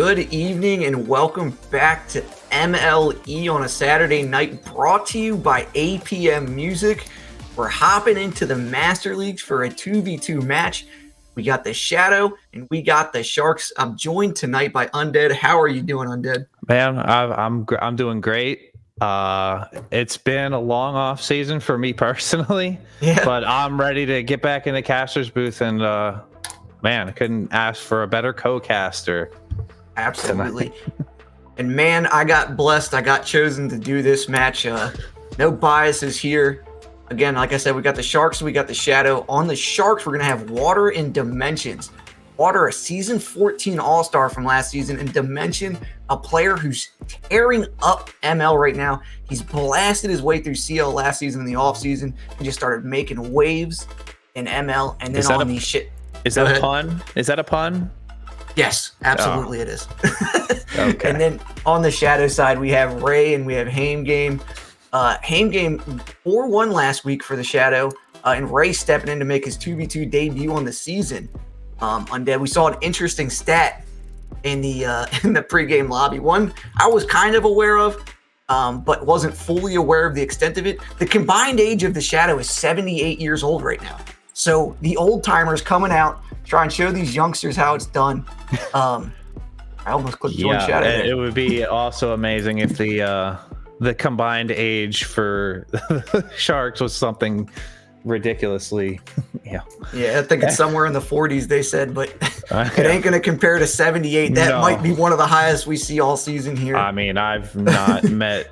Good evening and welcome back to MLE on a Saturday night, brought to you by APM Music. We're hopping into the Master Leagues for a 2v2 match. We got the Shadow and we got the Sharks. I'm joined tonight by Undead. How are you doing, Undead? Man, I'm doing great. It's been a long off season for me personally, but I'm ready to get back in the caster's booth and man, I couldn't ask for a better co-caster. Absolutely. And man, I got blessed. I got chosen to do this match. No biases here. Again, like I said, we got the Sharks, we got the Shadow. On the Sharks, we're going to have Water and Dimensions. Water, a Season 14 All-Star from last season, and Dimension, a player who's tearing up ML right now. He's blasted his way through CL last season in the offseason and just started making waves in ML. And then on these shit. Is that a pun? Is that a pun? Yes, absolutely it is. Okay. And then on the Shadow side, we have Ray and we have Haim Game. Haim Game 4-1 last week for the Shadow, and Ray stepping in to make his 2v2 debut on the season. Undead, we saw an interesting stat in the pregame lobby. One I was kind of aware of, but wasn't fully aware of the extent of it. The combined age of the Shadow is 78 years old right now. So the old timers coming out, try and show these youngsters how it's done. I almost clicked join Shadow. It would be also amazing if the combined age for the Sharks was something ridiculously, Yeah, I think it's somewhere in the 40s, they said, but it ain't going to compare to 78. That might be one of the highest we see all season here. I mean, I've not met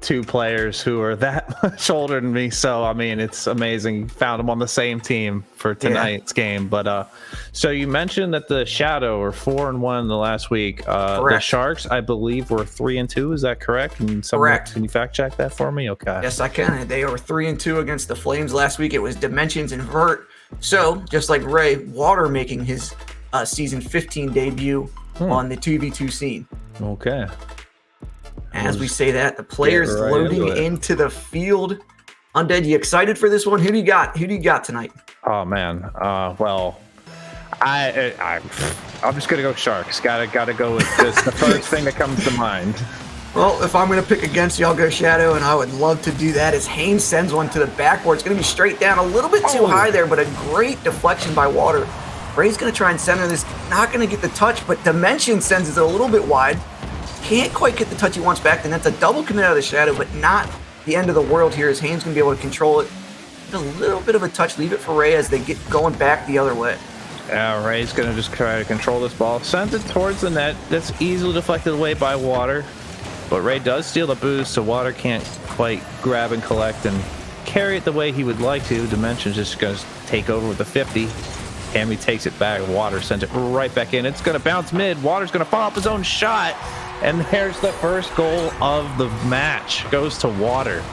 two players who are that much older than me, so I mean, it's amazing. Found them on the same team for tonight's game. But so you mentioned that the Shadow were 4-1 the last week. The Sharks, I believe, were 3-2. Is that correct? Correct. Can you fact check that for me? Okay. Yes, I can. They were 3-2 against the Flames last week. It was Dimensions and Vert. So just like Ray, Water making his season 15 debut on the 2v2 scene. Okay. As we say that, the players loading into the field. Undead, you excited for this one? Who do you got? Who do you got tonight? Oh man, well, I'm just gonna go Sharks. Gotta go with this. The first thing that comes to mind. Well, if I'm gonna pick against you, I'll go Shadow, and I would love to do that. As Haim sends one to the backboard, it's gonna be straight down, a little bit too high there, but a great deflection by Water. Ray's gonna try and center this, not gonna get the touch, but Dimension sends it a little bit wide. Can't quite get the touch he wants back, and that's a double commit out of the Shadow, but not the end of the world here, as Haim's going to be able to control it. Get a little bit of a touch, leave it for Ray as they get going back the other way. Ray's going to just try to control this ball. Sends it towards the net. That's easily deflected away by Water, but Ray does steal the boost, so Water can't quite grab and collect and carry it the way he would like to. Dimension's just going to take over with the 50. Hammy takes it back. Water sends it right back in. It's going to bounce mid. Water's going to follow up his own shot. And there's the first goal of the match. Goes to Water.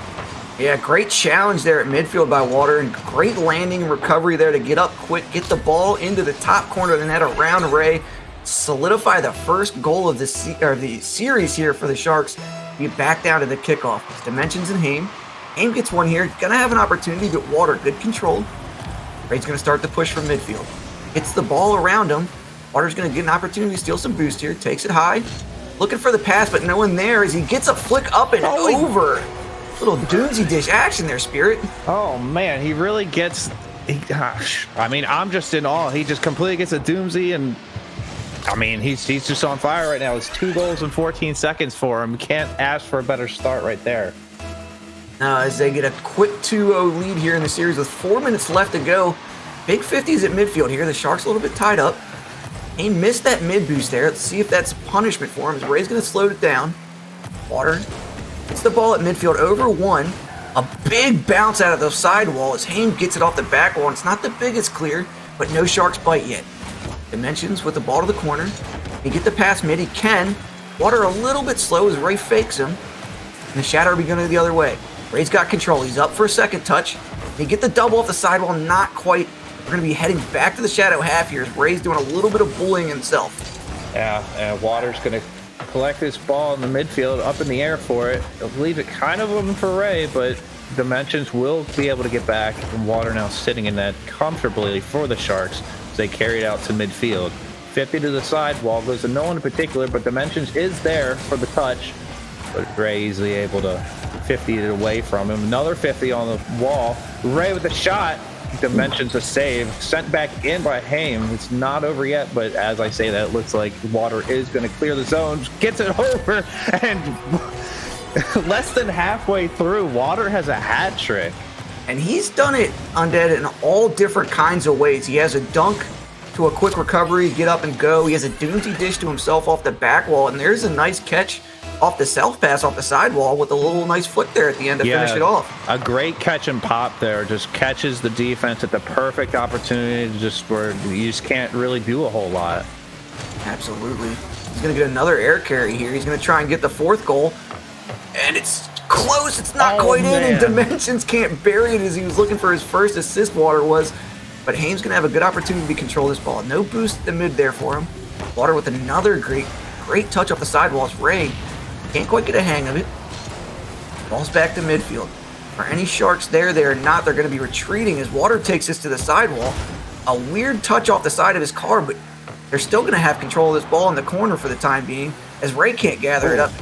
Yeah, great challenge there at midfield by Water, and great landing and recovery there to get up quick, get the ball into the top corner of the net around Ray, solidify the first goal of the series here for the Sharks. Get back down to the kickoff. Dimensions and Haim. Haim gets one here. Gonna have an opportunity, but Water, good control. Ray's gonna start the push from midfield. Gets the ball around him. Water's gonna get an opportunity to steal some boost here. Takes it high. Looking for the pass, but no one there as he gets a flick up and over. Little doozy dish action there, Spirit. Oh, man, he really gets... I mean, I'm just in awe. He just completely gets a doomsy, and I mean, he's just on fire right now. It's 2 goals in 14 seconds for him. Can't ask for a better start right there. As they get a quick 2-0 lead here in the series with 4 minutes left to go. Big 50s at midfield here. The Sharks a little bit tied up. He missed that mid boost there. Let's see if that's punishment for him. As Ray's going to slow it down. Water gets the ball at midfield over 1. A big bounce out of the sidewall as Haim gets it off the back wall. It's not the biggest clear, but no Sharks bite yet. Dimensions with the ball to the corner. He get the pass mid. He can. Water a little bit slow as Ray fakes him. And the Shadow will be going the other way. Ray's got control. He's up for a second touch. He get the double off the sidewall. Not quite. We're going to be heading back to the Shadow half here as Ray's doing a little bit of bullying himself. Yeah, and Water's going to collect this ball in the midfield, up in the air for it. He'll leave it kind of open for Ray, but Dimensions will be able to get back. And Water now sitting in that comfortably for the Sharks as they carry it out to midfield. 50 to the sidewall, goes to no one in particular, but Dimensions is there for the touch. But Ray easily able to 50 it away from him. Another 50 on the wall. Ray with a shot. Dimensions a save. Sent back in by Haim. It's not over yet, but as I say that, it looks like Water is going to clear the zone. Gets it over, and less than halfway through, Water has a hat trick. And he's done it, Undead, in all different kinds of ways. He has a dunk to a quick recovery, get up and go. He has a Doomsy dish to himself off the back wall, and there's a nice catch off the self pass off the sidewall with a little nice flick there at the end to finish it off. A great catch and pop there. Just catches the defense at the perfect opportunity, just where you just can't really do a whole lot. Absolutely. He's going to get another air carry here. He's going to try and get the 4th goal. And it's close. It's not quite in. And Dimensions can't bury it as he was looking for his first assist, Water was. But Haim's going to have a good opportunity to control this ball. No boost at the mid there for him. Water with another great touch off the sidewalls. Ray can't quite get a hang of it. Ball's back to midfield. Are any Sharks there? They are not. They're going to be retreating as Water takes this to the sidewall. A weird touch off the side of his car, but they're still going to have control of this ball in the corner for the time being as Ray can't gather it up.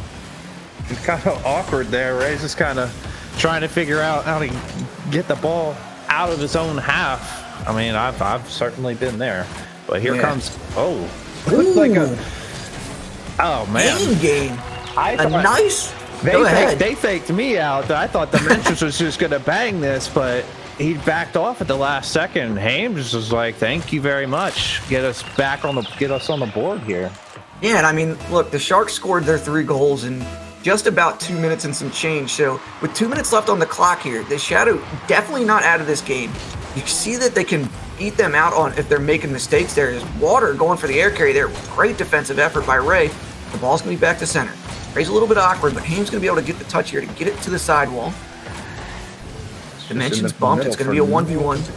It's kind of awkward there. Ray's just kind of trying to figure out how to get the ball out of his own half. I mean, I've certainly been there. But here comes... Looks like a... Oh, man. Game. Nice. They faked me out. I thought Dimensions was just going to bang this, but he backed off at the last second. Hames was like, "Thank you very much. Get us on the board here." Yeah, and I mean, look, the Sharks scored their 3 goals in just about 2 minutes and some change. So with 2 minutes left on the clock here, the Shadow definitely not out of this game. You see that they can beat them out on if they're making mistakes. There is Water going for the air carry there. Great defensive effort by Ray. The ball's going to be back to center. Ray's a little bit awkward, but Haim's going to be able to get the touch here to get it to the sidewall. Dimensions bumped. It's going to be a 1v1.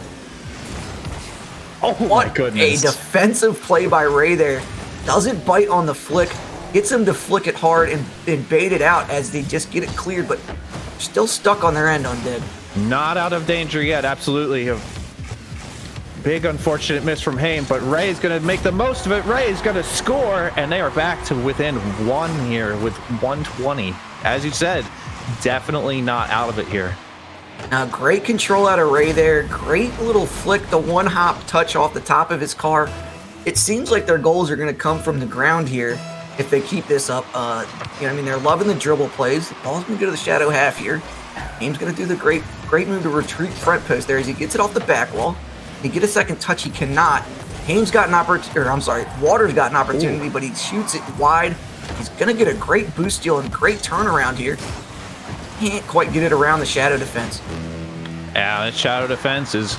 Oh, my goodness. A defensive play by Ray there. Doesn't bite on the flick. Gets him to flick it hard and bait it out as they just get it cleared, but still stuck on their end, Undead. Not out of danger yet. Absolutely. A big unfortunate miss from Haim, but Ray's going to make the most of it. Ray's going to score, and they are back to within 1 here with 120. As you said, definitely not out of it here. Now, great control out of Ray there. Great little flick, the one-hop touch off the top of his car. It seems like their goals are going to come from the ground here if they keep this up. They're loving the dribble plays. The ball's going to go to the Shadow half here. Haim's going to do the great move to retreat front post there as he gets it off the back wall. He get a second touch, he cannot. Haim's got an opportunity, Water's got an opportunity, but he shoots it wide. He's going to get a great boost steal and great turnaround here. Can't quite get it around the Shadow defense. Yeah, the Shadow defense is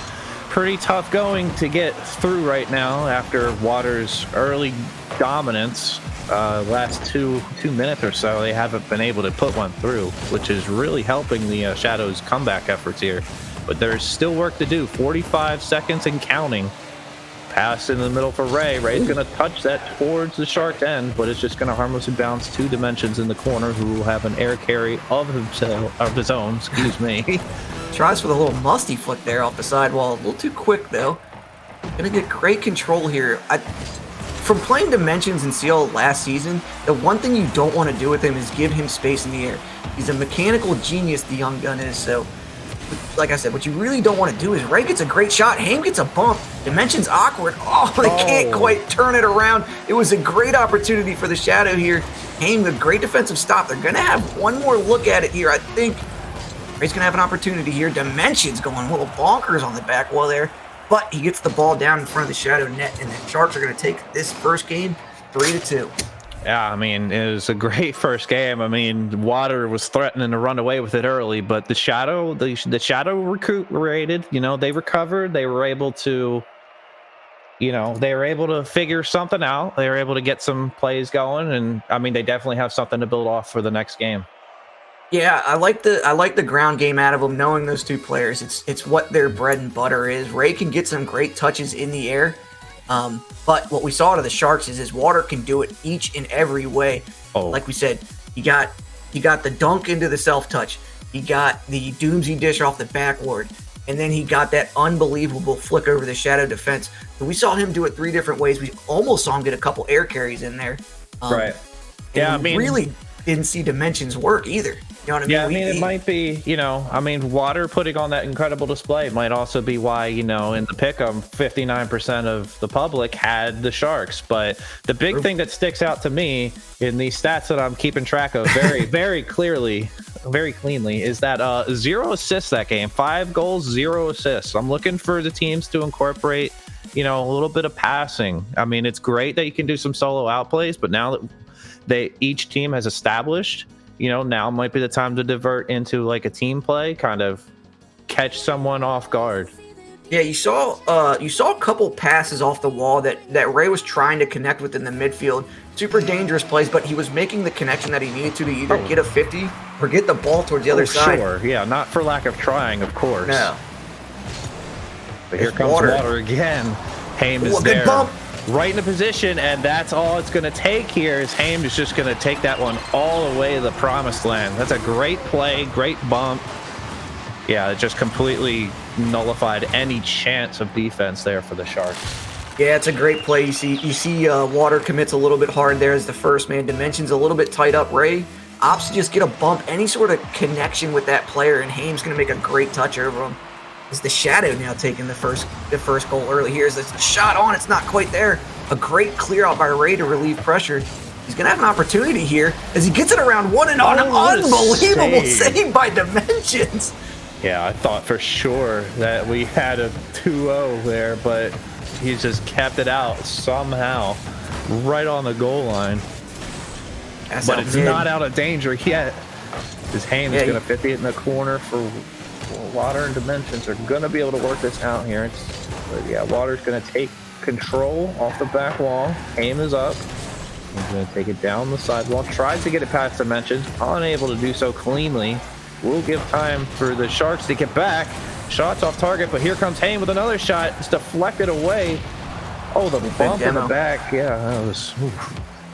pretty tough going to get through right now after Water's early dominance. Last two minutes or so, they haven't been able to put one through, which is really helping the Shadow's comeback efforts here. But there's still work to do. 45 seconds and counting. Pass in the middle for Ray. Ray's going to touch that towards the Shark end, but it's just going to harmlessly bounce 2 Dimensions in the corner, who will have an air carry of his own. Excuse me. Tries for the little musty flick there off the sidewall. A little too quick, though. Going to get great control here. From playing Dimensions in CL last season, the one thing you don't want to do with him is give him space in the air. He's a mechanical genius, the young gun is, so... Like I said, what you really don't want to do is Ray gets a great shot, Haim gets a bump, Dimensions awkward. They can't quite turn it around. It was a great opportunity for the Shadow here. Haim, a great defensive stop. They're going to have one more look at it here, I think. Ray's going to have an opportunity here. Dimensions going a little bonkers on the back wall there, but he gets the ball down in front of the Shadow net, and the Sharks are going to take this first game 3-2. Yeah, I mean, it was a great first game. I mean, Water was threatening to run away with it early, but the Shadow recuperated. They recovered. They were able to, figure something out. They were able to get some plays going, and I mean, they definitely have something to build off for the next game. Yeah, I like the ground game out of them. Knowing those 2 players, it's what their bread and butter is. Ray can get some great touches in the air. But what we saw out of the Sharks is Water can do it each and every way. Like we said, he got the dunk into the self-touch. He got the Doomsy dish off the backward. And then he got that unbelievable flick over the Shadow defense. We saw him do it 3 different ways. We almost saw him get a couple air carries in there. Right. Yeah, I mean, really didn't see Dimensions work either. You know what I mean? Yeah, I mean, it might be, Water putting on that incredible display might also be why, in the pick'em, 59% of the public had the Sharks. But the big thing that sticks out to me in these stats that I'm keeping track of very, very clearly, very cleanly, is that 0 assists that game. 5 goals, 0 assists. I'm looking for the teams to incorporate, a little bit of passing. I mean, it's great that you can do some solo outplays, but now that each team has established, now might be the time to divert into like a team play, kind of catch someone off guard. Yeah, you saw a couple passes off the wall that Ray was trying to connect with in the midfield. Super dangerous plays, but he was making the connection that he needed to either get a 50 or get the ball towards the other side. Sure, yeah, not for lack of trying, of course. No. But here comes water again. Haim is there. Good bump. Right in the position, and that's all it's going to take here is Haim is just going to take that one all the way to the promised land. That's a great play, great bump. Yeah, it just completely nullified any chance of defense there for the Sharks. Yeah, it's a great play. You see Water commits a little bit hard there as the first man. Dimensions a little bit tight up. Ray opts to just get a bump, any sort of connection with that player, and Haim's going to make a great touch over him. Is the Shadow now taking the first goal early here? Is a shot on? It's not quite there. A great clear out by Ray to relieve pressure. He's going to have an opportunity here as he gets it around one and on. Unbelievable save by Dimensions. Yeah, I thought for sure that we had a 2-0 there, but he just kept it out somehow right on the goal line. But it's not out of danger yet. His Haim is going to 50 it in the corner for Water and Dimensions are going to be able to work this out here. But yeah, Water's going to take control off the back wall. Haim is up. He's going to take it down the sidewall. Tries to get it past Dimensions. Unable to do so cleanly. Will give time for the Sharks to get back. Shots off target, but here comes Haim with another shot. It's deflected away. Oh, the bump in the back. Yeah, that was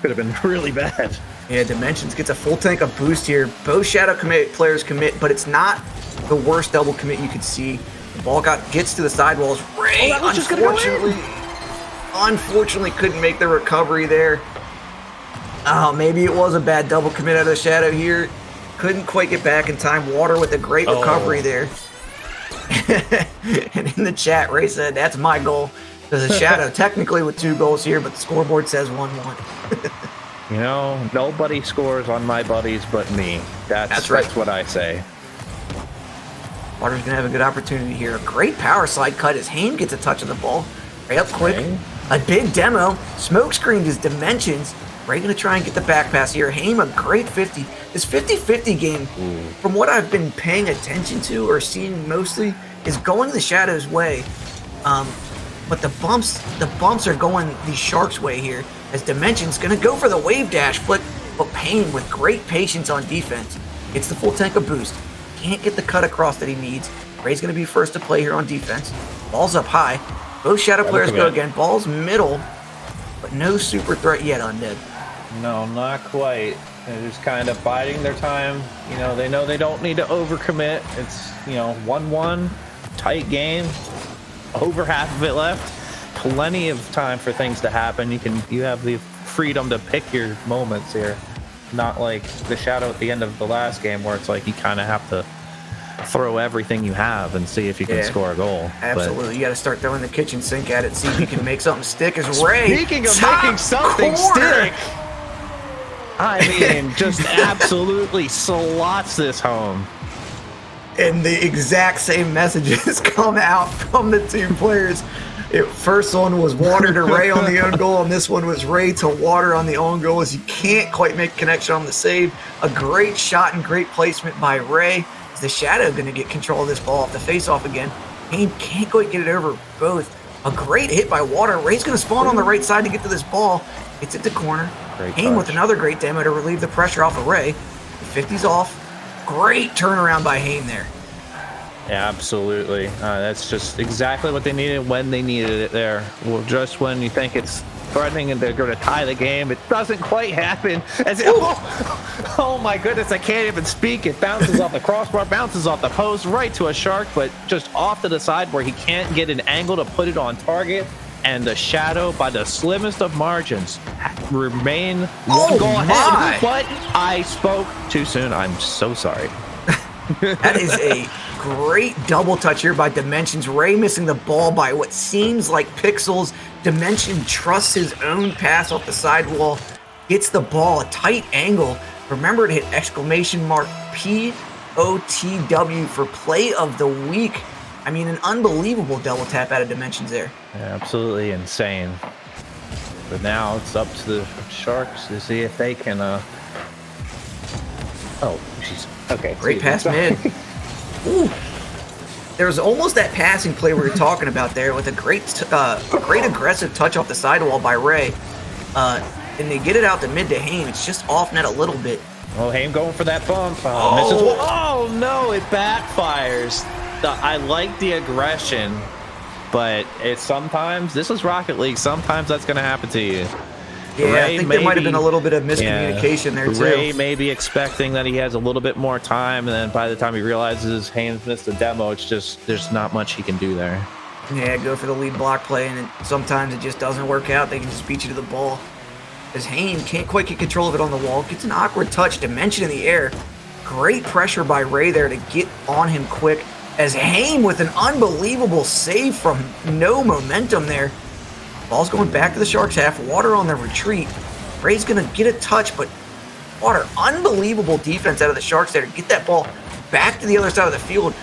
could have been really bad. Yeah, Dimensions gets a full tank of boost here. Both Shadow players commit, but it's not the worst double commit you could see. The ball gets to the sidewalls. Ray, unfortunately couldn't make the recovery there. Oh, maybe it was a bad double commit out of the Shadow here. Couldn't quite get back in time. Water with a great recovery there. And in the chat, Ray said, that's my goal. There's a Shadow technically with 2 goals here, but the scoreboard says 1-1. Nobody scores on my buddies but me. That's right. That's what I say. Water's going to have a good opportunity here. A great power slide cut as Haim gets a touch of the ball. Ray up quick. A big demo. Smoke screened his Dimensions. Ray going to try and get the back pass here. Haim, a great 50. This 50-50 game, from what I've been paying attention to or seeing mostly, is going the Shadow's way. But the bumps are going the Sharks' way here. As Dimensions going to go for the wave dash flick, but Haim with great patience on defense. Gets the full tank of boost. Can't get the cut across that he needs. Ray's going to be first to play here on defense. Ball's up high. Both Shadow players go again. Ball's middle, but no super threat yet on Ned. No, not quite. They're just kind of biding their time. They know they don't need to overcommit. It's, 1-1, tight game, over half of it left. Plenty of time for things to happen. You have the freedom to pick your moments here. Not like the Shadow at the end of the last game where it's like you kind of have to throw everything you have and see if you can score a goal. Absolutely. You got to start throwing the kitchen sink at it, see if you can make something stick. As Ray, speaking of making something stick, I mean, just absolutely slots this home. And the exact same messages come out from the 2 players. First one was Water to Ray on the own goal, and this one was Ray to Water on the own goal as he can't quite make a connection on the save. A great shot and great placement by Ray. Is the Shadow going to get control of this ball off the face-off again? Haim can't quite get it over both. A great hit by Water. Ray's going to spawn on the right side to get to this ball. Gets it to corner. Haim with another great demo to relieve the pressure off of Ray. The 50's off. Great turnaround by Haim there. Yeah, absolutely. That's just exactly what they needed when they needed it there. Well, just when you think it's threatening and they're going to tie the game, it doesn't quite happen. Oh my goodness, I can't even speak. It bounces off the crossbar, bounces off the post, right to a Shark, but just off to the side where he can't get an angle to put it on target. and the Shadow, by the slimmest of margins, remain Oh one goal my. ahead. But I spoke too soon. I'm so sorry. That is a great double touch here by Dimensions. Ray missing the ball by what seems like pixels. Dimension trusts his own pass off the sidewall, gets the ball, a tight angle. Remember to hit exclamation mark POTW for play of the week. I mean, an unbelievable double tap out of Dimensions there. Yeah, absolutely insane. But now it's up to the Sharks to see if they can. Oh, jeez. Okay. Great pass mid. Ooh. There's almost that passing play we were talking about there with a great aggressive touch off the sidewall by Ray. And they get it out to mid to Haim. It's just off net a little bit. Oh, Haim going for that bump. Misses one. Oh, no, it backfires. I like the aggression, but it's sometimes, this is Rocket League, sometimes that's going to happen to you. Yeah, Ray, I think there might have been a little bit of miscommunication there, too. Ray may be expecting that he has a little bit more time, and then by the time he realizes Haim's missed the demo, it's just, there's not much he can do there. Yeah, go for the lead block play, and sometimes it just doesn't work out. They can just beat you to the ball. As Haim can't quite get control of it on the wall, gets an awkward touch, Dimension in the air. Great pressure by Ray there to get on him quick. As Haim with an unbelievable save from no momentum there. Ball's going back to the Sharks half. Water on their retreat. Ray's going to get a touch, but Water, unbelievable defense out of the Sharks there to get that ball back to the other side of the field.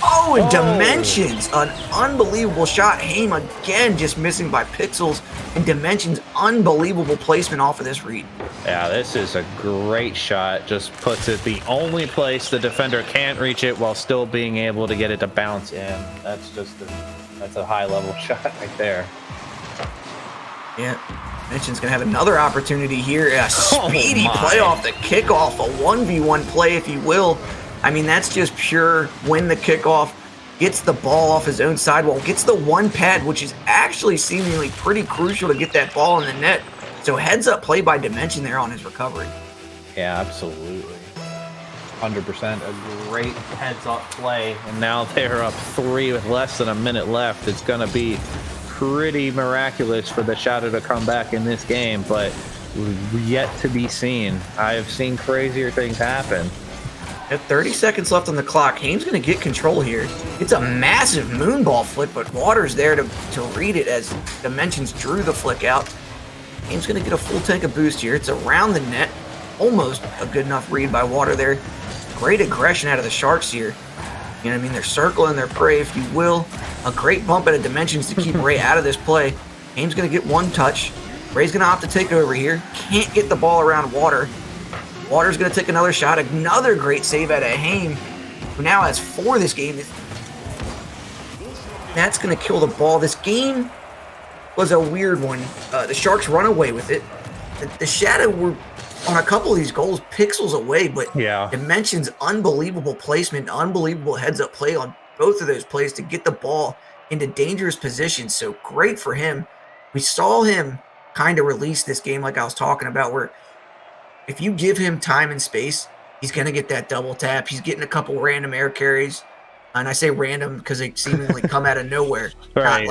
Oh, and Dimensions, an unbelievable shot. Haim again just missing by pixels, and Dimensions, unbelievable placement off of this read. Yeah, this is a great shot. Just puts it the only place the defender can't reach it while still being able to get it to bounce in. That's just that's a high-level shot right there. Yeah, Dimensions gonna have another opportunity here. A speedy play off the kickoff, a 1v1 play, if you will. I mean, that's just pure win the kickoff, gets the ball off his own sidewall, gets the one pad, which is actually seemingly pretty crucial to get that ball in the net. So heads up play by Dimension there on his recovery. Yeah, absolutely. 100%. A great heads up play. And now they're up 3 with less than a minute left. It's going to be pretty miraculous for the Shadow to come back in this game, but yet to be seen. I've seen crazier things happen. At 30 seconds left on the clock, Haim's going to get control here. It's a massive moonball flick, but Water's there to read it as Dimensions drew the flick out. Haim's going to get a full tank of boost here. It's around the net. Almost a good enough read by Water there. Great aggression out of the Sharks here. You know what I mean? They're circling their prey, if you will. A great bump out of Dimensions to keep Ray out of this play. Haim's going to get one touch. Ray's going to opt to take over here. Can't get the ball around Water. Water's going to take another shot. Another great save out of Haim, who now has 4 this game. That's going to kill the ball. This game was a weird one. The Sharks run away with it. The Shadow were, on a couple of these goals, pixels away, but yeah, Dimensions' unbelievable placement, unbelievable heads-up play on both of those plays to get the ball into dangerous positions. So great for him. We saw him kind of release this game like I was talking about, where if you give him time and space, he's going to get that double tap. He's getting a couple random air carries. And I say random because they seemingly come out of nowhere. Right.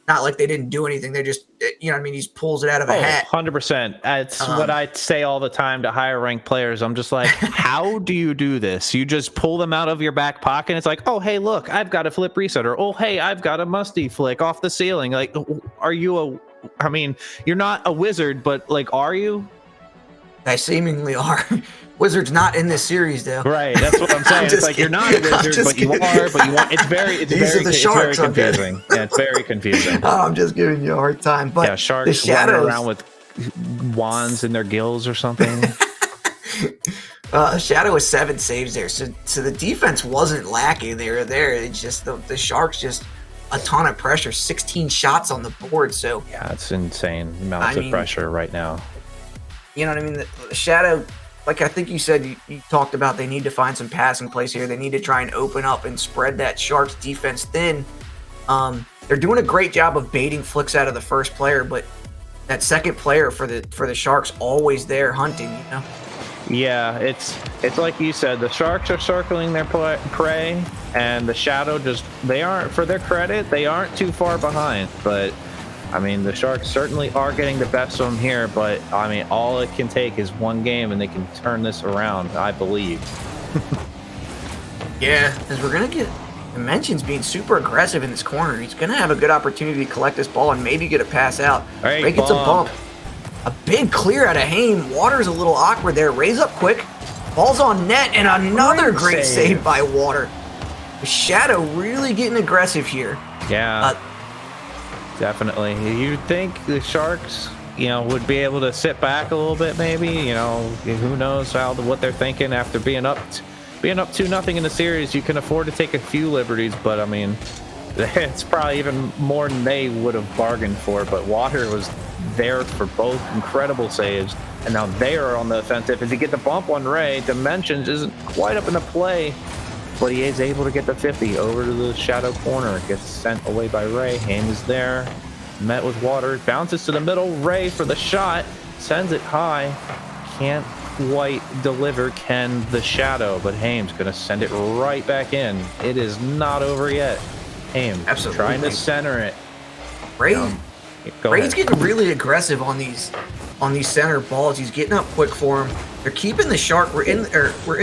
Not like they didn't do anything. They're just, you know what I mean? He pulls it out of a hat. 100%. That's what I say all the time to higher ranked players. I'm just like, how do you do this? You just pull them out of your back pocket. It's like, oh, hey, look, I've got a flip reset. Or, oh, hey, I've got a musty flick off the ceiling. Like, are you I mean, you're not a wizard, but like, are you? I seemingly are. Wizard's not in this series, though. Right, that's what I'm saying. It's like you're not a wizard, but you are. But you want. It's very confusing. Yeah, it's very confusing. Oh, I'm just giving you a hard time. But yeah, Sharks running around with wands in their gills or something. Shadow with 7 saves there, so the defense wasn't lacking. They were there. It's just the Sharks just a ton of pressure, 16 shots on the board. So yeah, it's insane amounts of pressure right now. You know what I mean? The Shadow, like I think you said, you talked about, they need to find some passing plays here. They need to try and open up and spread that Sharks defense thin. They're doing a great job of baiting flicks out of the first player, but that second player for the Sharks always there hunting, you know? Yeah, it's like you said, the Sharks are circling their prey, and the Shadow just, they aren't, for their credit, they aren't too far behind, but I mean, the Sharks certainly are getting the best of them here, but I mean, all it can take is one game and they can turn this around, I believe. Yeah, as we're going to get Dimensions being super aggressive in this corner. He's going to have a good opportunity to collect this ball and maybe get a pass out. Right, Ray gets a bump. A big clear out of Haim. Water's a little awkward there. Ray's up quick. Ball's on net, and another great save by Water. The Shadow really getting aggressive here. Yeah, definitely. You'd think the Sharks, would be able to sit back a little bit, maybe. Who knows what they're thinking after being up 2-0 in the series. You can afford to take a few liberties, but I mean, it's probably even more than they would have bargained for. But Water was there for both incredible saves, and now they are on the offensive. As he get the bump on Ray, Dimensions isn't quite up in the play, but he is able to get the 50 over to the Shadow corner. Gets sent away by Ray. Haim is there, met with Water, bounces to the middle. Ray for the shot, sends it high, can't quite deliver. Can the Shadow, but Haim's gonna send it right back in. It is not over yet. Haim trying to center it. Ray's getting really aggressive on these center balls. He's getting up quick for him. They're keeping the Shark. We're in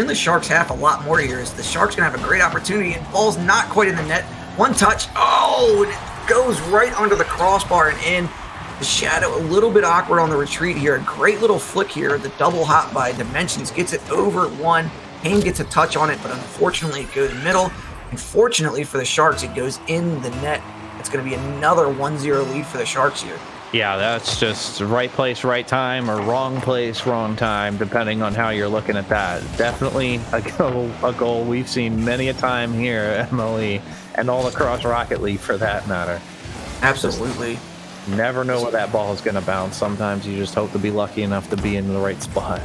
the Sharks half a lot more here. As the Sharks gonna have a great opportunity, and ball's not quite in the net. One touch. Oh, and it goes right under the crossbar and in. The Shadow a little bit awkward on the retreat here. A great little flick here. The double hop by Dimensions gets it over one. Haim gets a touch on it, but unfortunately it goes middle. And fortunately for the Sharks, it goes in the net. It's going to be another 1-0 lead for the Sharks here. Yeah, that's just right place, right time, or wrong place, wrong time, depending on how you're looking at that. Definitely a goal we've seen many a time here at MLE and all across Rocket League for that matter. Absolutely. Just never know where that ball is going to bounce. Sometimes you just hope to be lucky enough to be in the right spot.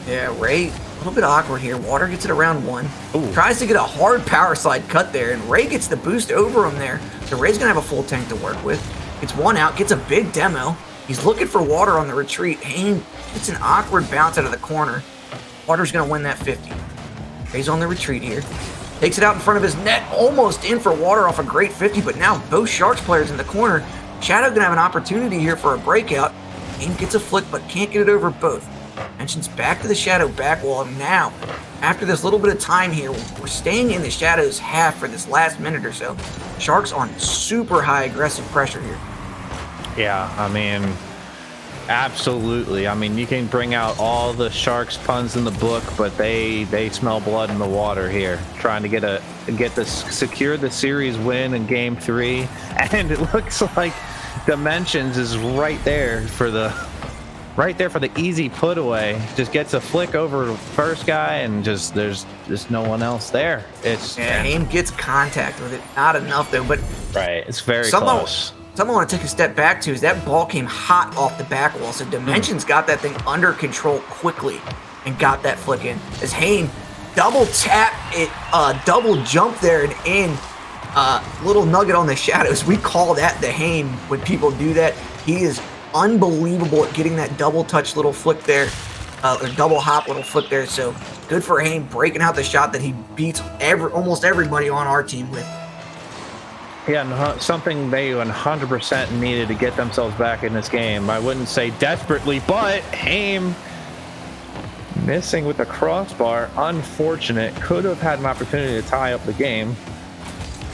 Yeah, Ray, a little bit awkward here. Water gets it around one. Ooh. Tries to get a hard power slide cut there, and Ray gets the boost over him there. So Ray's going to have a full tank to work with. Gets one out, gets a big demo. He's looking for Water on the retreat. Haim gets an awkward bounce out of the corner. Water's going to win that 50. Ray's on the retreat here. Takes it out in front of his net, almost in for Water off a great 50, but now both Sharks players in the corner. Shadow going to have an opportunity here for a breakout. Haim gets a flick, but can't get it over both. Mentions back to the Shadow back wall. Now, after this little bit of time here, we're staying in the Shadow's half for this last minute or so. Sharks on super high aggressive pressure here. Yeah, I mean, absolutely. I mean, you can bring out all the Sharks puns in the book, but they smell blood in the water here, trying to secure the series win in Game 3, and it looks like Dimensions is right there for the easy put away. Just gets a flick over the first guy, and there's no one else there. Haim gets contact with it, not enough though. But right, it's very close. Something I want to take a step back to is that ball came hot off the back wall, so Dimensions got that thing under control quickly and got that flick in. As Haim double tap it, double jump there and in. Little nugget on the Shadows. We call that the Haim when people do that. He is unbelievable at getting that double touch little flick there, or double hop little flick there. So good for Haim breaking out the shot that he beats almost everybody on our team with. Yeah, something they 100% needed to get themselves back in this game. I wouldn't say desperately, but Haim missing with the crossbar. Unfortunate. Could have had an opportunity to tie up the game.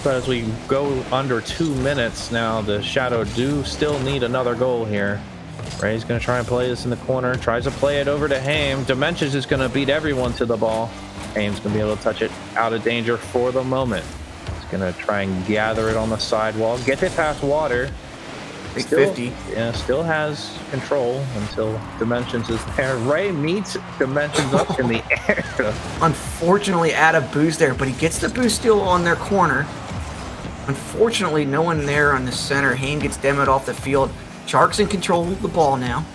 But as we go under 2 minutes now, the Shadow do still need another goal here. Ray's going to try and play this in the corner. Tries to play it over to Haim. Dimensions is going to beat everyone to the ball. Haim's going to be able to touch it out of danger for the moment. He's going to try and gather it on the sidewall. Get it past Water. Big 50. Yeah, still has control until Dimensions is there. Ray meets Dimensions up in the air. Unfortunately, out of boost there, but he gets the boost still on their corner. Unfortunately, no one there on the center. Haim gets demoed off the field. Sharks in control of the ball now.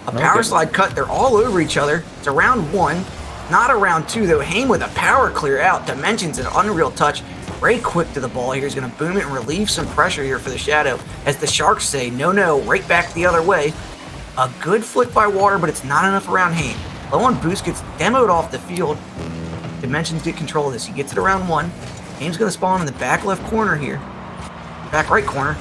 A power slide cut. They're all over each other. It's a round one. Not a round two, though. Haim with a power clear out. Dimensions an unreal touch. Ray quick to the ball here. He's going to boom it and relieve some pressure here for the Shadow. As the Sharks say, no, right back the other way. A good flick by Water, but it's not enough around Haim. Low on boost gets demoed off the field. Dimensions get control of this. He gets it around one. Haim's going to spawn in the back left corner here. Back right corner.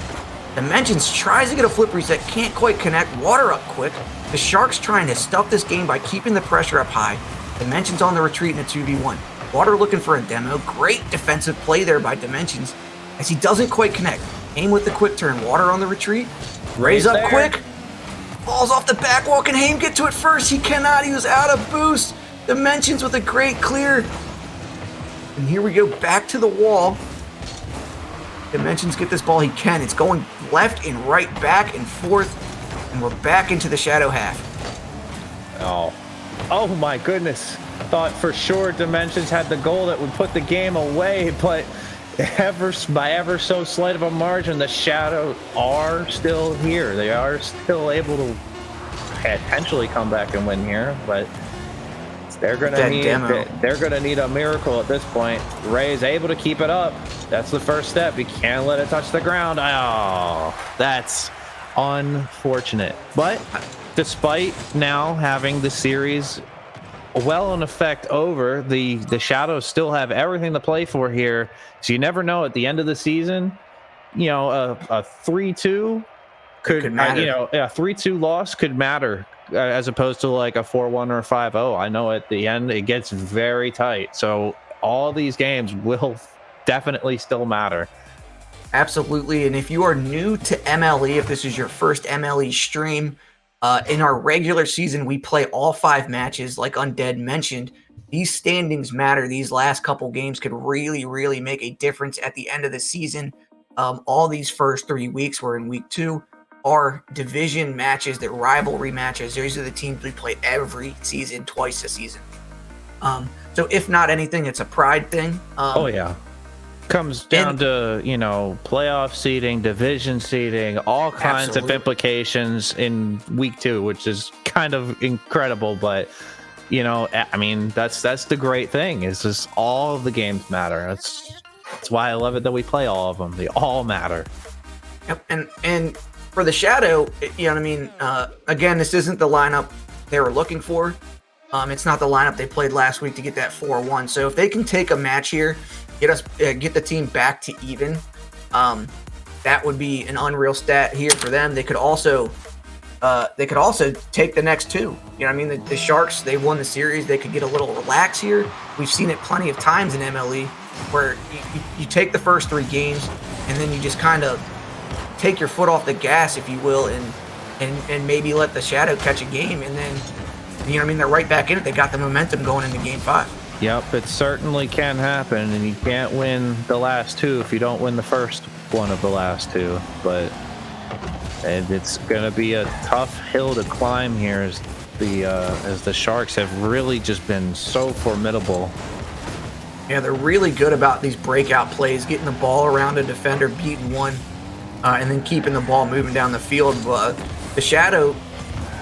Dimensions tries to get a flip reset, can't quite connect. Water up quick. The Sharks trying to stuff this game by keeping the pressure up high. Dimensions on the retreat in a 2v1. Water looking for a demo. Great defensive play there by Dimensions as he doesn't quite connect. Aim with the quick turn. Water on the retreat. Raise up quick. Falls off the back wall. Can Haim get to it first? He cannot. He was out of boost. Dimensions with a great clear. And here we go back to the wall. Dimensions get this ball. He can. It's going left and right, back and forth. And we're back into the shadow half. Oh my goodness. Thought for sure Dimensions had the goal that would put the game away, but by ever so slight of a margin, the Shadow are still here. They are still able to potentially come back and win here, but they're gonna need a miracle at this point. Ray is able to keep it up. That's the first step. You can't let it touch the ground. Oh, that's unfortunate. But despite now having the series well in effect over, the Shadows still have everything to play for here. So you never know at the end of the season, a 3-2 could matter. A 3-2 loss could matter as opposed to like a 4-1 or a 5-0. I know at the end it gets very tight. So all these games will definitely still matter. Absolutely. And if you are new to MLE, if this is your first MLE stream, in our regular season, we play all 5 matches. Like Undead mentioned, these standings matter. These last couple games could really, really make a difference at the end of the season. All these first 3 weeks, we're in week 2, are division matches, they're rivalry matches. These are the teams we play every season, twice a season. So if not anything, it's a pride thing. Oh yeah. Comes down to playoff seeding, division seeding, all kinds of implications in week 2, which is kind of incredible. But I mean, that's the great thing, is just all of the games matter. That's why I love it that we play all of them. They all matter. Yep. And for the Shadow, again, this isn't the lineup they were looking for. It's not the lineup they played last week to get that 4-1. So if they can take a match here, get the team back to even, that would be an unreal stat here for them. They could also take the next 2. The Sharks, they won the series. They could get a little relaxed here. We've seen it plenty of times in MLE where you take the first 3 games and then you just kind of take your foot off the gas, if you will, and maybe let the Shadow catch a game, and then they're right back in it. They got the momentum going into game 5. Yep, it certainly can happen, and you can't win the last 2 if you don't win the first one of the last 2. But it's going to be a tough hill to climb here as the Sharks have really just been so formidable. Yeah, they're really good about these breakout plays, getting the ball around a defender, beating one, and then keeping the ball moving down the field. The Shadow,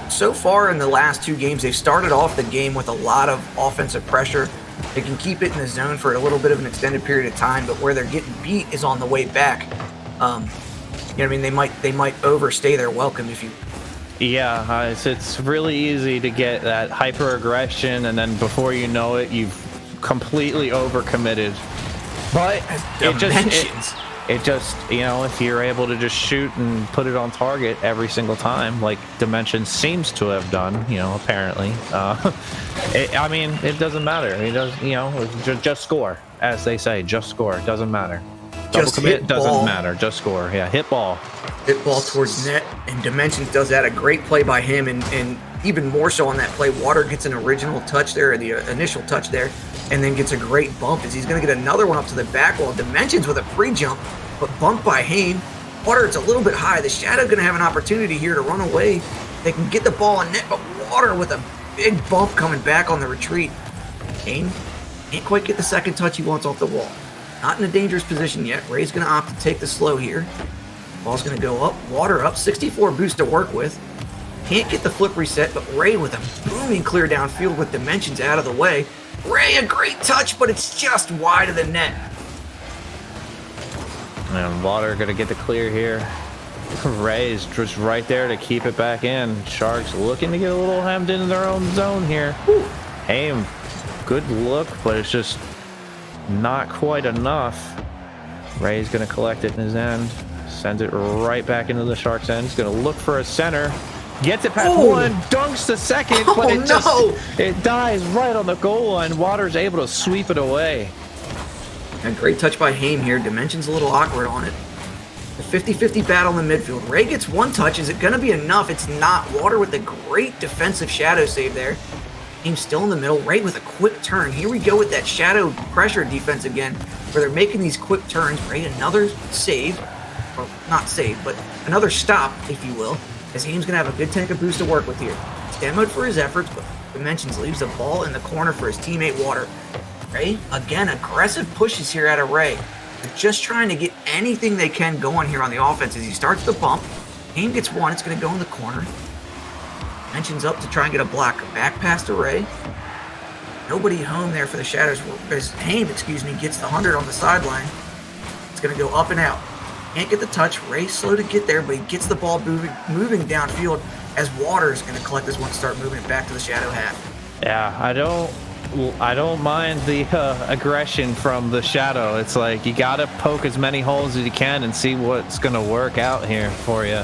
so far in the last 2 games, they've started off the game with a lot of offensive pressure. They can keep it in the zone for a little bit of an extended period of time, but where they're getting beat is on the way back. They might overstay their welcome if you. Yeah, it's really easy to get that hyper aggression, and then before you know it, you've completely overcommitted. But it just if you're able to just shoot and put it on target every single time, like Dimension seems to have done, apparently, it doesn't matter. It does, just score, as they say, just score. It doesn't matter. Double commit doesn't matter. Just score. Yeah, hit ball towards net, and Dimensions does that. A great play by him, and even more so on that play, Water gets an original touch there, the initial touch there, and then gets a great bump as he's going to get another one up to the back wall. Dimensions with a pre-jump, but bumped by Haim. Water, it's a little bit high. The Shadow going to have an opportunity here to run away. They can get the ball on net, but Water with a big bump coming back on the retreat. Haim can't quite get the second touch he wants off the wall. Not in a dangerous position yet. Ray's going to opt to take the slow here. Ball's going to go up. Water up. 64 boost to work with. Can't get the flip reset, but Ray with a booming clear downfield with Dimensions out of the way. Ray, a great touch, but it's just wide of the net. And Water going to get the clear here. Ray's just right there to keep it back in. Sharks looking to get a little hemmed into their own zone here. Haim, good look, but it's just not quite enough. Ray's going to collect it in his end. Sends it right back into the Sharks' end. He's going to look for a center. Gets it past Oh. one, dunks the second, Oh, but no. it dies right on the goal line. Water's able to sweep it away. A great touch by Haim here. Dimension's a little awkward on it. The 50-50 battle in the midfield. Ray gets one touch. Is it going to be enough? It's not. Water with a great defensive shadow save there. Haim's still in the middle. Ray with a quick turn. Here we go with that shadow pressure defense again, where they're making these quick turns. Ray, another save. Or not save, but another stop, if you will. As Haim's going to have a good tank of boost to work with here. He's demoed for his efforts, but Dimensions leaves the ball in the corner for his teammate Water. Ray, again, aggressive pushes here out of Ray. They're just trying to get anything they can going here on the offense as he starts the bump. Haim gets one. It's going to go in the corner. Dimensions up to try and get a block. Back pass to Ray. Nobody home there for the Shadows. As Haim, gets the 100 on the sideline. It's going to go up and out. Can't get the touch. Ray's slow to get there, but he gets the ball moving downfield as Water is going to collect this one and start moving it back to the Shadow half. Yeah, I don't mind the aggression from the Shadow. It's like you got to poke as many holes as you can and see what's going to work out here for you.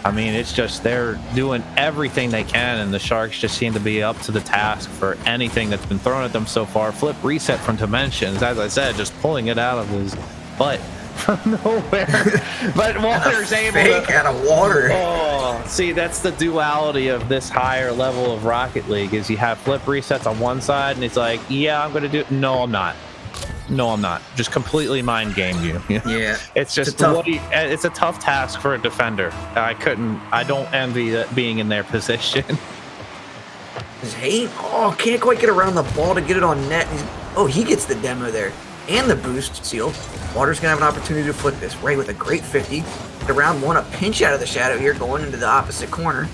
I mean, it's just they're doing everything they can, and the Sharks just seem to be up to the task for anything that's been thrown at them so far. Flip reset from Dimensions, as I said, just pulling it out of his butt from nowhere. But Water's able Fake to... out of Water. Oh, see, that's the duality of this higher level of Rocket League, is you have Flip resets on one side, and it's like, yeah, I'm going to do it. No, I'm not. No, I'm not. Just completely mind game you. Yeah. It's just it's a tough task for a defender. I don't envy that being in their position. Haim, can't quite get around the ball to get it on net. He gets the demo there. And the boost seal. Water's going to have an opportunity to flip this. Ray with a great 50. The round one, a pinch out of the Shadow here, going into the opposite corner.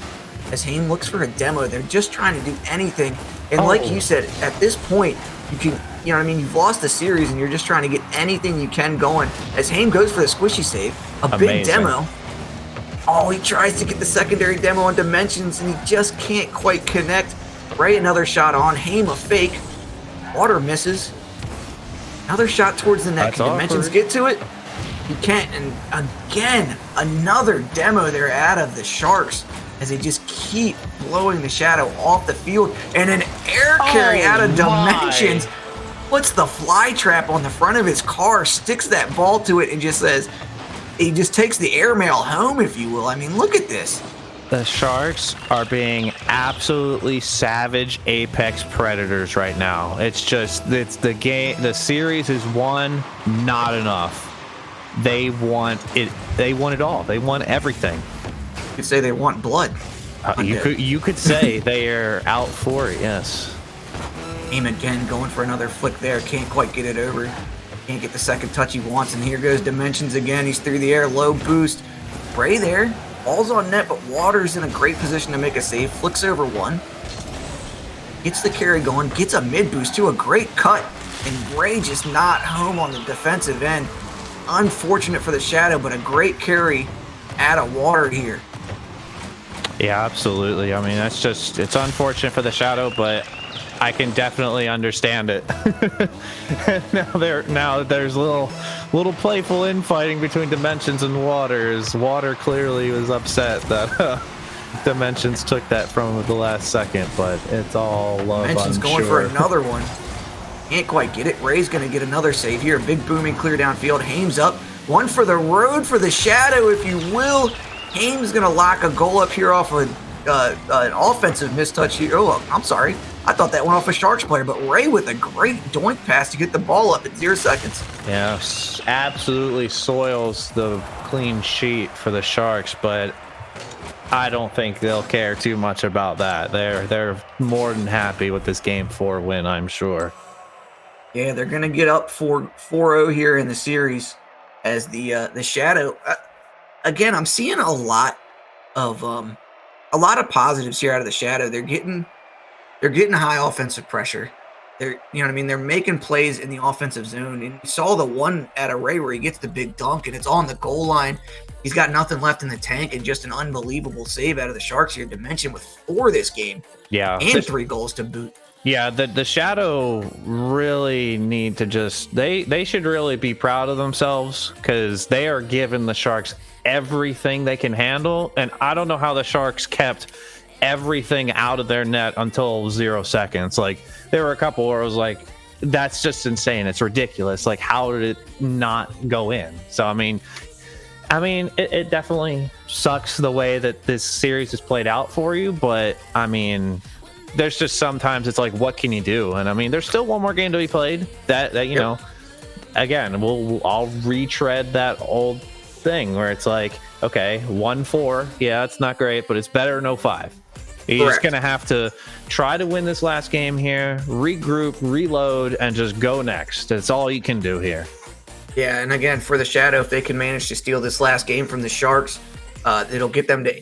As Haim looks for a demo, they're just trying to do anything. And like you said, at this point, you can, you've lost the series and you're just trying to get anything you can going. As Haim goes for the squishy save, big demo. He tries to get the secondary demo on Dimensions and he just can't quite connect. Ray, another shot on. Haim, a fake. Water misses. Another shot towards the net. Can Dimensions get to it? He can't. And again, another demo there out of the Sharks as they just keep blowing the Shadow off the field. And an air carry out of Dimensions. Puts the fly trap on the front of his car, sticks that ball to it, and just says, he just takes the airmail home, if you will. I mean, look at this. The Sharks are being absolutely savage apex predators right now. It's the game. The series is won, not enough. They want it. They want it all. They want everything. You could say they want blood. You could say they are out for it. Yes. Haim again going for another flick there. Can't quite get it over. Can't get the second touch he wants. And here goes Dimensions again. He's through the air. Low boost. Ray there. Ball's on net, but Water's in a great position to make a save. Flicks over one. Gets the carry going. Gets a mid boost to a great cut. And Ray just not home on the defensive end. Unfortunate for the Shadow, but a great carry out of Water here. Yeah, absolutely. I mean, it's unfortunate for the Shadow, but I can definitely understand it. now there's little playful infighting between Dimensions and Waters. Water clearly was upset that Dimensions took that from him at the last second, but it's all love. Dimensions going for another one. Can't quite get it. Ray's going to get another save here. A big booming clear downfield. Haim's up. One for the road for the Shadow, if you will. Haim's going to lock a goal up here off an offensive mistouch here. Oh, I'm sorry. I thought that went off a Sharks player, but Ray with a great doink pass to get the ball up at 0 seconds. Yeah, absolutely soils the clean sheet for the Sharks, but I don't think they'll care too much about that. They're more than happy with this Game 4 win, I'm sure. Yeah, they're going to get up 4-0 here in the series as the Shadow. Again, I'm seeing a lot of positives here out of the Shadow. They're getting high offensive pressure. They're making plays in the offensive zone. And you saw the one at a Ray where he gets the big dunk and it's on the goal line. He's got nothing left in the tank and just an unbelievable save out of the Sharks here. Dimension with 4 this game. Yeah. And 3 goals to boot. Yeah, the Shadow really need to just they should really be proud of themselves because they are giving the Sharks everything they can handle, and I don't know how the Sharks kept everything out of their net until 0 seconds. Like there were a couple where I was like, that's just insane. It's ridiculous. Like how did it not go in? So I mean, it definitely sucks the way that this series is played out for you, but I mean, there's just sometimes it's like, what can you do? And I mean, there's still one more game to be played. That you know, again, I'll retread that old thing where it's like, okay, 1-4, yeah, it's not great, but it's better than 0-5. You're just gonna have to try to win this last game here, regroup, reload, and just go next. That's all you can do here. Yeah, and again, for the Shadow, if they can manage to steal this last game from the Sharks, it'll get them to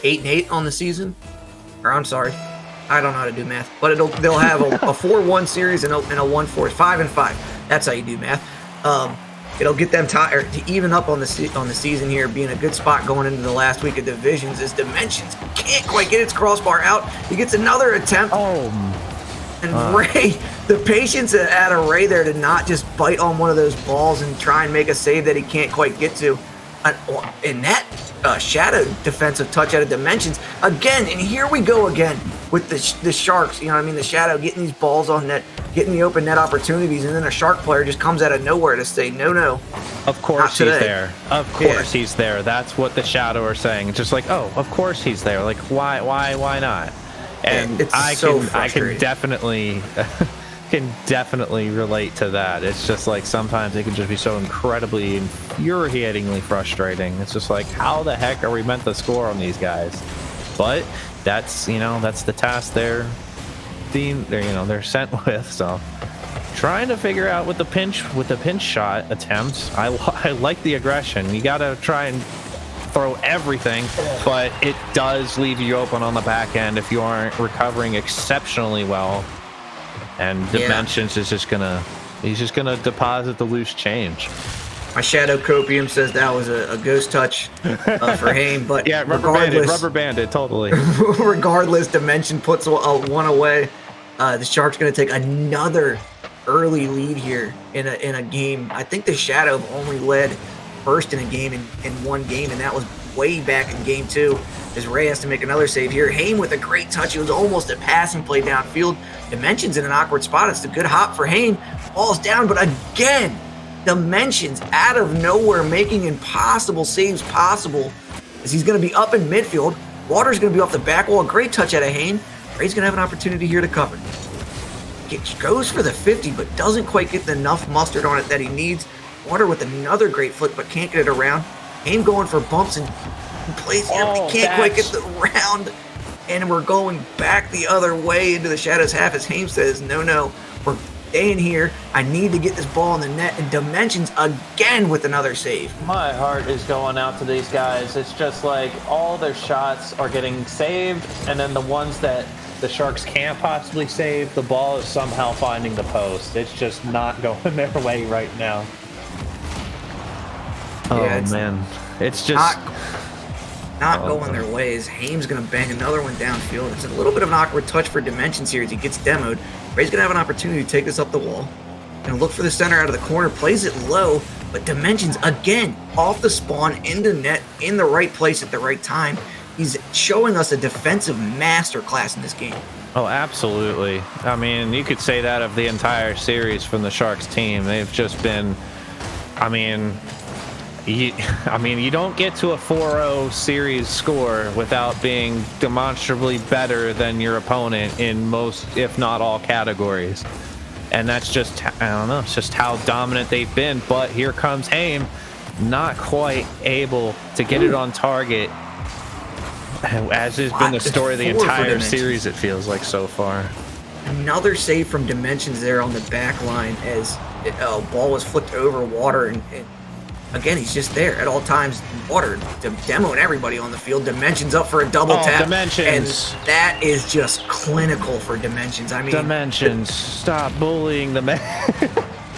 8-8 on the season. Or I'm sorry, I don't know how to do math, but they'll have a 4-1 series and a 1-4, 5-5. That's how you do math. It'll get them to even up on the season here, being a good spot going into the last week of divisions. As Dimensions can't quite get its crossbar out, he gets another attempt. And Ray, the patience out of Ray there to not just bite on one of those balls and try and make a save that he can't quite get to. And that Shadow defensive touch out of Dimensions again, and here we go again with the Sharks. You know what I mean? The Shadow getting these balls on net, getting the open net opportunities, and then a Shark player just comes out of nowhere to say, no. Of course he's there. Of course he's there. That's what the Shadow are saying. It's just like, oh, of course he's there. Like, why not? And I can definitely relate to that. It's just like sometimes it can just be so incredibly infuriatingly frustrating. It's just like, how the heck are we meant to score on these guys? But that's the task they're sent with. So trying to figure out with the pinch shot attempts. I like the aggression. You got to try and throw everything, but it does leave you open on the back end if you aren't recovering exceptionally well. And Dimensions is just gonna deposit the loose change. My Shadow Copium says that was a ghost touch for Haim, but yeah, rubber banded, totally. Regardless, Dimension puts one away. The Sharks gonna take another early lead here in a game. I think the Shadow only led first in a game in one game, and that was way back in game 2. As Ray has to make another save here. Haim with a great touch. It was almost a passing play downfield. Dimensions in an awkward spot. It's a good hop for Haim. Ball's down, but again, Dimensions out of nowhere making impossible saves possible as he's going to be up in midfield. Water's going to be off the back wall. A great touch out of Haim. Ray's going to have an opportunity here to cover. Goes for the 50, but doesn't quite get enough mustard on it that he needs. Water with another great flick, but can't get it around. Haim going for bumps and plays here, but he can't quite get the round. And we're going back the other way into the Shadows half as Haim says, no, we're staying here. I need to get this ball in the net. And Dimensions again with another save. My heart is going out to these guys. It's just like all their shots are getting saved, and then the ones that the Sharks can't possibly save, the ball is somehow finding the post. It's just not going their way right now. Man, it's just not going their ways. Haim's going to bang another one downfield. It's a little bit of an awkward touch for Dimensions here as he gets demoed. Ray's going to have an opportunity to take this up the wall. Going to look for the center out of the corner, plays it low, but Dimensions again off the spawn into net in the right place at the right time. He's showing us a defensive masterclass in this game. Oh, absolutely. I mean, you could say that of the entire series from the Sharks team. They've just been, you don't get to a 4-0 series score without being demonstrably better than your opponent in most, if not all, categories. And that's just, it's just how dominant they've been. But here comes Haim, not quite able to get it on target, as has been the story of the entire series, it feels like so far. Another save from Dimensions there on the back line as ball was flicked over Water, and again, he's just there at all times. Water demoing everybody on the field. Dimensions up for a double tap. Dimensions. And that is just clinical for Dimensions. Dimensions, stop bullying the man.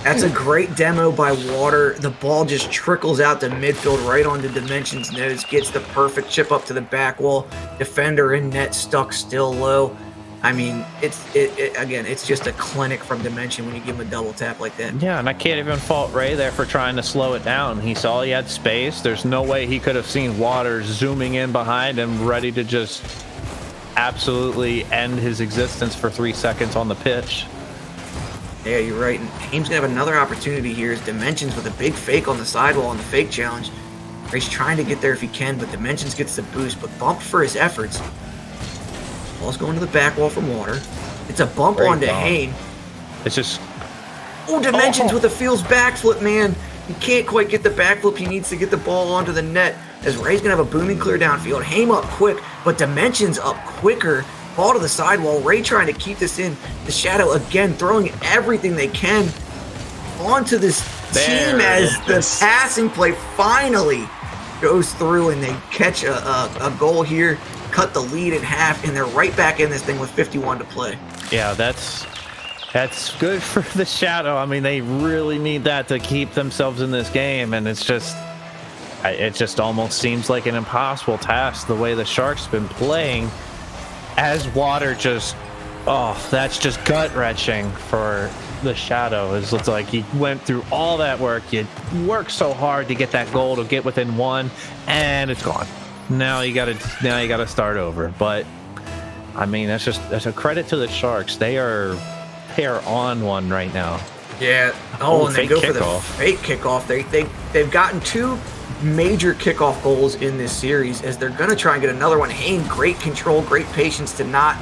That's a great demo by Water. The ball just trickles out to midfield right onto Dimensions' nose. Gets the perfect chip up to the back wall. Defender in net stuck still low. I mean, again, it's just a clinic from Dimension when you give him a double tap like that. Yeah, and I can't even fault Ray there for trying to slow it down. He saw he had space. There's no way he could have seen Water zooming in behind him, ready to just absolutely end his existence for 3 seconds on the pitch. Yeah, you're right. And Haim's gonna have another opportunity here as Dimensions with a big fake on the sidewall on the fake challenge. Ray's trying to get there if he can, but Dimensions gets the boost, but bumped for his efforts. Ball's going to the back wall from Water. It's a bump Great onto ball. Haim. It's just... Oh, Dimensions with a Fields backflip, man. He can't quite get the backflip. He needs to get the ball onto the net as Ray's going to have a booming clear downfield. Haim up quick, but Dimensions up quicker. Ball to the sidewall. Ray trying to keep this in. The Shadow, again, throwing everything they can onto this team as the passing play finally goes through and they catch a goal here, cut the lead in half, and they're right back in this thing with 51 to play. Yeah, that's good for the Shadow. I mean, they really need that to keep themselves in this game, and it just almost seems like an impossible task the way the Sharks been playing. As Water just, that's just gut-wrenching for the Shadow. It's like you went through all that work, you worked so hard to get that goal, to get within one, and it's gone. Now you gotta start over. But I mean, that's a credit to the Sharks. They are on one right now. Yeah. Oh, and they go for the kickoff. fake kickoff. They've gotten two major kickoff goals in this series as they're gonna try and get another one. Haim, great control, great patience to not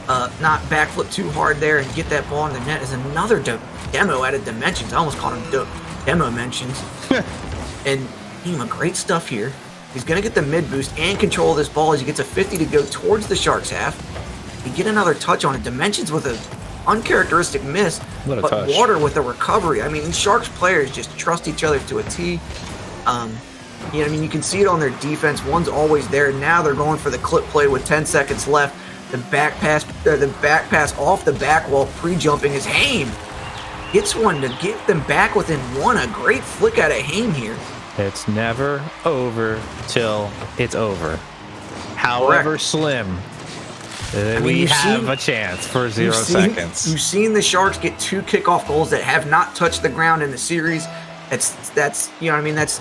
backflip too hard there and get that ball in the net. Is another demo out of Dimensions. I almost called him demo mentions. And Haim, great stuff here. He's going to get the mid boost and control of this ball as he gets a 50 to go towards the Sharks half. You get another touch on it. Dimensions with an uncharacteristic miss, but touch. Water with a recovery. I mean, these Sharks players just trust each other to a T. You can see it on their defense. One's always there. Now they're going for the clip play with 10 seconds left. The back pass off the back wall, pre-jumping is Haim. Gets one to get them back within one. A great flick out of Haim here. It's never over till it's over. However slim, we have a chance for 0 seconds. You've seen the Sharks get two kickoff goals that have not touched the ground in the series. That's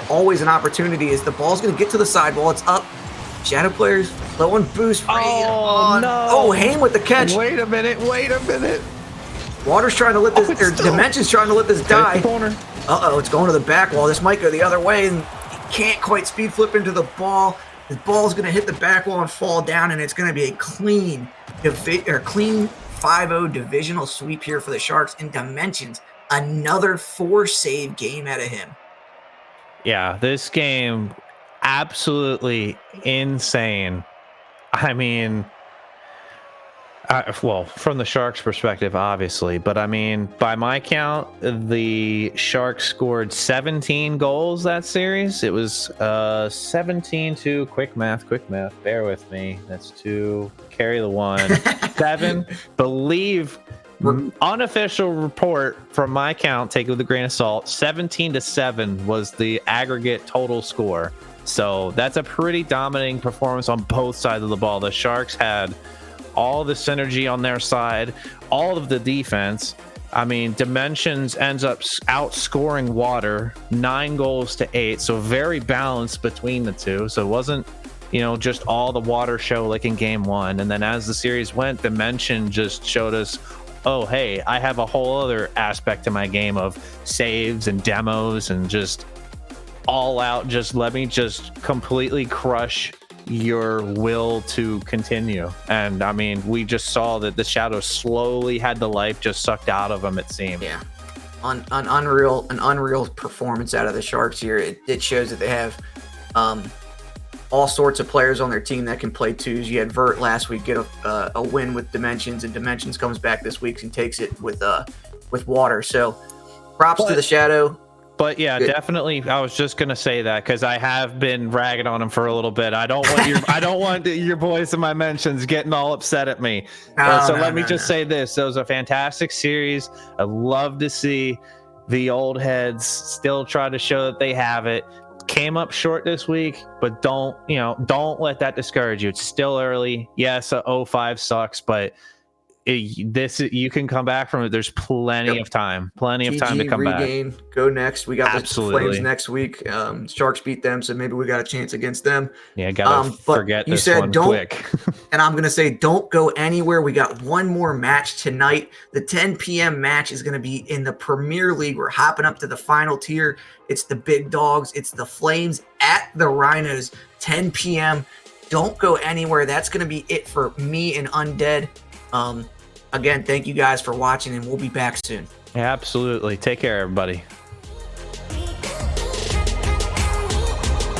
always an opportunity. As the ball's going to get to the sidewall, it's up. Shadow players, low on boost. No! Oh, Haim with the catch. Wait a minute. Water's trying to let this, Dimension's trying to let this die. Corner. It's going to the back wall. This might go the other way, and he can't quite speed flip into the ball. The ball's going to hit the back wall and fall down, and it's going to be a clean 5-0 divisional sweep here for the Sharks. And Dimensions, another 4-save game out of him. Yeah, this game, absolutely insane. I mean, from the Sharks' perspective, obviously, but I mean, by my count, the Sharks scored 17 goals that series. It was 17 to quick math. Bear with me. That's 2. Carry the 1. 7. Believe unofficial report from my count. Take it with a grain of salt. 17-7 was the aggregate total score. So that's a pretty dominating performance on both sides of the ball. The Sharks had all the synergy on their side, all of the defense. I mean, Dimensions ends up outscoring Water 9-8, so very balanced between the two. So it wasn't, just all the Water show like in game 1. And then as the series went, Dimension just showed us, oh, hey, I have a whole other aspect to my game of saves and demos and just all out. Just let me just completely crush your will to continue. And I mean, we just saw that the Shadow slowly had the life just sucked out of him, it seemed. Yeah, an unreal performance out of the Sharks here. It shows that they have all sorts of players on their team that can play twos. You had Vert last week get a win with Dimensions, and Dimensions comes back this week and takes it with Water. So props to the Shadow. But yeah, definitely. I was just gonna say that because I have been ragging on him for a little bit. I don't want your boys in my mentions getting all upset at me. Let me just say this: it was a fantastic series. I love to see the old heads still try to show that they have it. Came up short this week, but don't let that discourage you. It's still early. Yes, a 0-5 sucks, but You can come back from it. There's plenty of time to come regain, back. Go next. We got Absolutely. the Flames next week. Sharks beat them, so maybe we got a chance against them. Yeah, gotta forget you this said one don't, quick. and I'm gonna say don't go anywhere. We got one more match tonight. The 10 p.m. match is gonna be in the Premier League. We're hopping up to the final tier. It's the big dogs. It's the Flames at the Rhinos. 10 p.m. Don't go anywhere. That's gonna be it for me and Undead. Again, thank you guys for watching, and we'll be back soon. Absolutely. Take care, everybody.